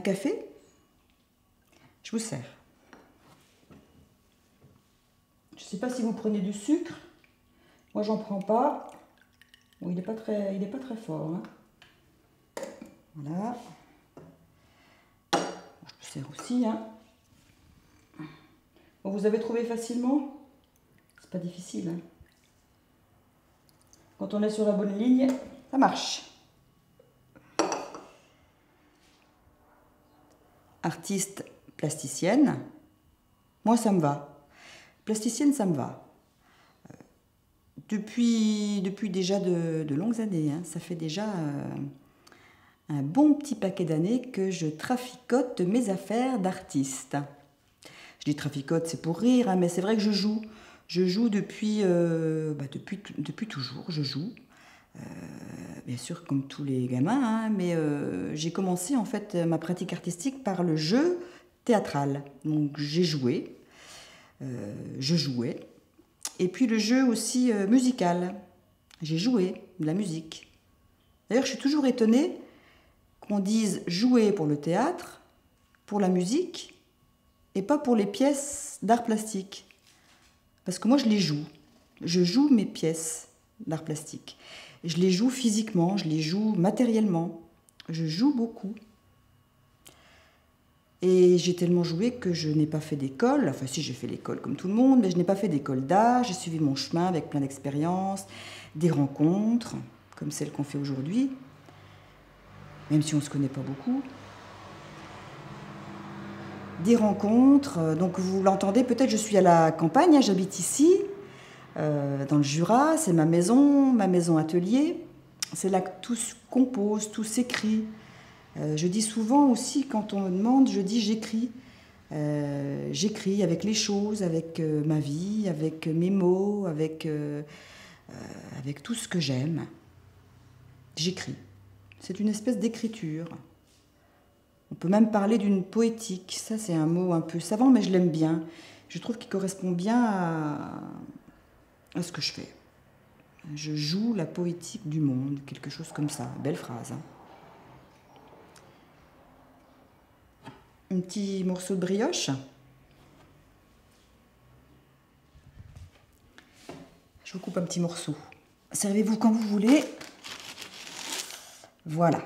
Un café? Je vous sers. Je ne sais pas si vous prenez du sucre. Moi, j'en prends pas. Bon, il n'est pas très fort. Hein. Voilà. Je vous sers aussi. Hein. Bon, vous avez trouvé facilement? C'est pas difficile. Hein. Quand on est sur la bonne ligne, ça marche. Artiste plasticienne, moi ça me va. Plasticienne, ça me va. Depuis déjà de longues années, hein. Ça fait déjà un bon petit paquet d'années que je traficote mes affaires d'artiste. Je dis traficote, c'est pour rire, hein, mais c'est vrai que je joue. Je joue depuis toujours, je joue. Bien sûr, comme tous les gamins, hein, mais j'ai commencé en fait ma pratique artistique par le jeu théâtral. Donc j'ai joué, je jouais, et puis le jeu aussi musical. J'ai joué de la musique. D'ailleurs, je suis toujours étonnée qu'on dise jouer pour le théâtre, pour la musique, et pas pour les pièces d'art plastique. Parce que moi, je les joue. Je joue mes pièces d'art plastique. Je les joue physiquement, je les joue matériellement. Je joue beaucoup. Et j'ai tellement joué que je n'ai pas fait d'école. Enfin, si, j'ai fait l'école comme tout le monde, mais je n'ai pas fait d'école d'art. J'ai suivi mon chemin avec plein d'expériences, des rencontres, comme celles qu'on fait aujourd'hui, même si on ne se connaît pas beaucoup. Des rencontres, donc vous l'entendez peut-être, je suis à la campagne, hein, j'habite ici, dans le Jura, c'est ma maison atelier, c'est là que tout se compose, tout s'écrit. Je dis souvent aussi, quand on me demande, je dis j'écris. J'écris avec les choses, avec ma vie, avec mes mots, avec tout ce que j'aime. J'écris. C'est une espèce d'écriture. On peut même parler d'une poétique. Ça, c'est un mot un peu savant, mais je l'aime bien. Je trouve qu'il correspond bien à ce que je fais. Je joue la poétique du monde, quelque chose comme ça. Belle phrase. Hein. Un petit morceau de brioche. Je vous coupe un petit morceau. Servez-vous quand vous voulez. Voilà.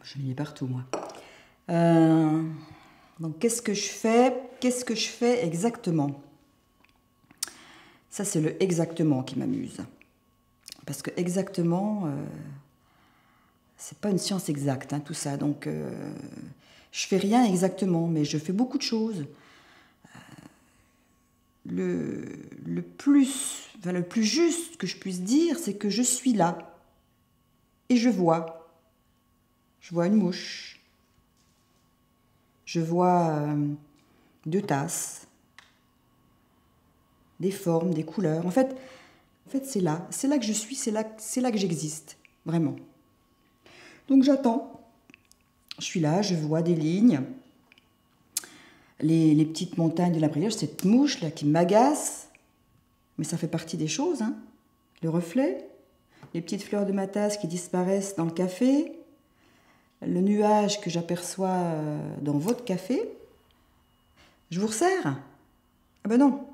Je l'ai partout, moi. Donc, qu'est-ce que je fais? Qu'est-ce que je fais exactement? Ça, c'est le exactement qui m'amuse. Parce que exactement, c'est pas une science exacte, hein, tout ça. Donc, je fais rien exactement, mais je fais beaucoup de choses. Le plus juste que je puisse dire, c'est que je suis là. Et je vois. Je vois une mouche. Je vois 2 tasses. Des formes, des couleurs. En fait c'est là. C'est là que je suis, c'est là que j'existe. Vraiment. Donc j'attends. Je suis là, je vois des lignes. Les petites montagnes de la brioche, cette mouche là qui m'agace. Mais ça fait partie des choses, hein. Le reflet. Les petites fleurs de ma tasse qui disparaissent dans le café. Le nuage que j'aperçois dans votre café. Je vous resserre? Ah ben non,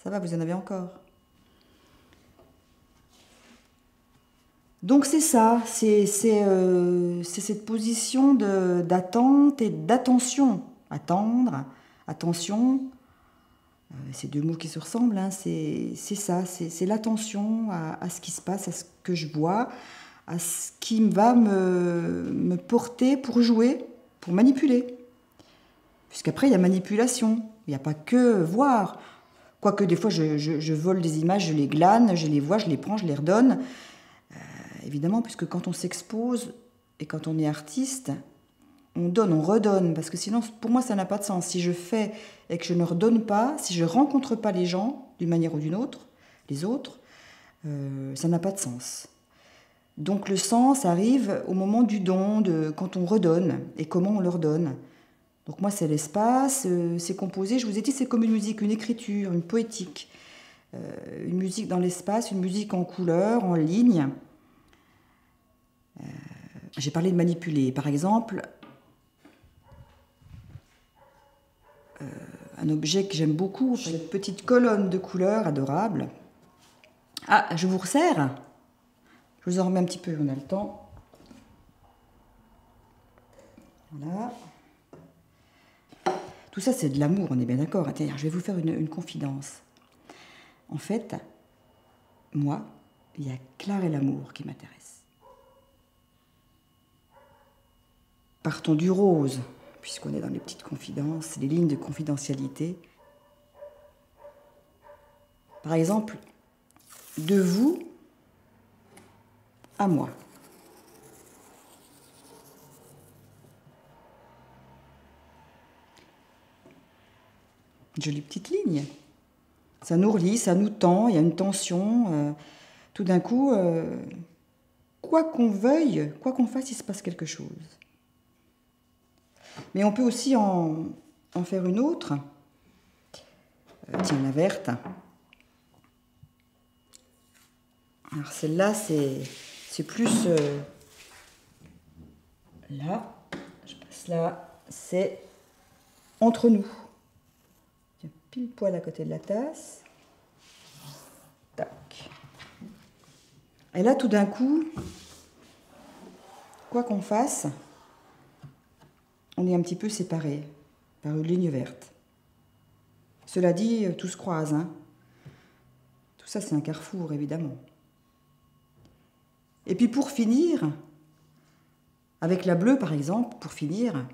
ça va, vous en avez encore. Donc c'est ça, c'est cette position d'attente et d'attention. Attendre, attention, c'est 2 mots qui se ressemblent, hein, c'est ça, c'est l'attention à ce qui se passe, à ce que je vois, à ce qui va me porter pour jouer, pour manipuler. Puisqu'après, il y a manipulation, il n'y a pas que voir. Quoique des fois, je vole des images, je les glane, je les vois, je les prends, je les redonne. Évidemment, puisque quand on s'expose et quand on est artiste, on donne, on redonne. Parce que sinon, pour moi, ça n'a pas de sens. Si je fais et que je ne redonne pas, si je ne rencontre pas les gens d'une manière ou d'une autre, les autres, ça n'a pas de sens. Donc le sens arrive au moment du don, quand on redonne et comment on leur donne. Donc moi, c'est l'espace, c'est composé, je vous ai dit, c'est comme une musique, une écriture, une poétique. Une musique dans l'espace, une musique en couleur, en ligne. j'ai parlé de manipuler. Par exemple, un objet que j'aime beaucoup, cette petite colonne de couleurs adorable. Ah, je vous resserre. Je vous en remets un petit peu, on a le temps. Voilà. Tout ça, c'est de l'amour, on est bien d'accord. Je vais vous faire une confidence. En fait, moi, il y a Claire et l'amour qui m'intéressent. Partons du rose, puisqu'on est dans les petites confidences, les lignes de confidentialité. Par exemple, de vous à moi. Jolie petite ligne. Ça nous relie, ça nous tend, il y a une tension. Tout d'un coup, quoi qu'on veuille, quoi qu'on fasse, il se passe quelque chose. Mais on peut aussi en faire une autre. Tiens, la verte. Alors celle-là, c'est plus... là, je passe là, c'est entre nous. Tiens, pile poil à côté de la tasse. Tac. Et là, tout d'un coup, quoi qu'on fasse, on est un petit peu séparés par une ligne verte. Cela dit, tout se croise, hein. Tout ça, c'est un carrefour, évidemment. Et puis pour finir, avec la bleue par exemple, pour finir,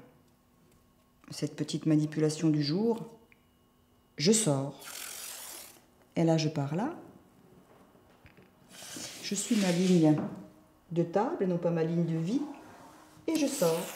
cette petite manipulation du jour, je sors. Et là, je pars là. Je suis ma ligne de table et non pas ma ligne de vie. Et je sors.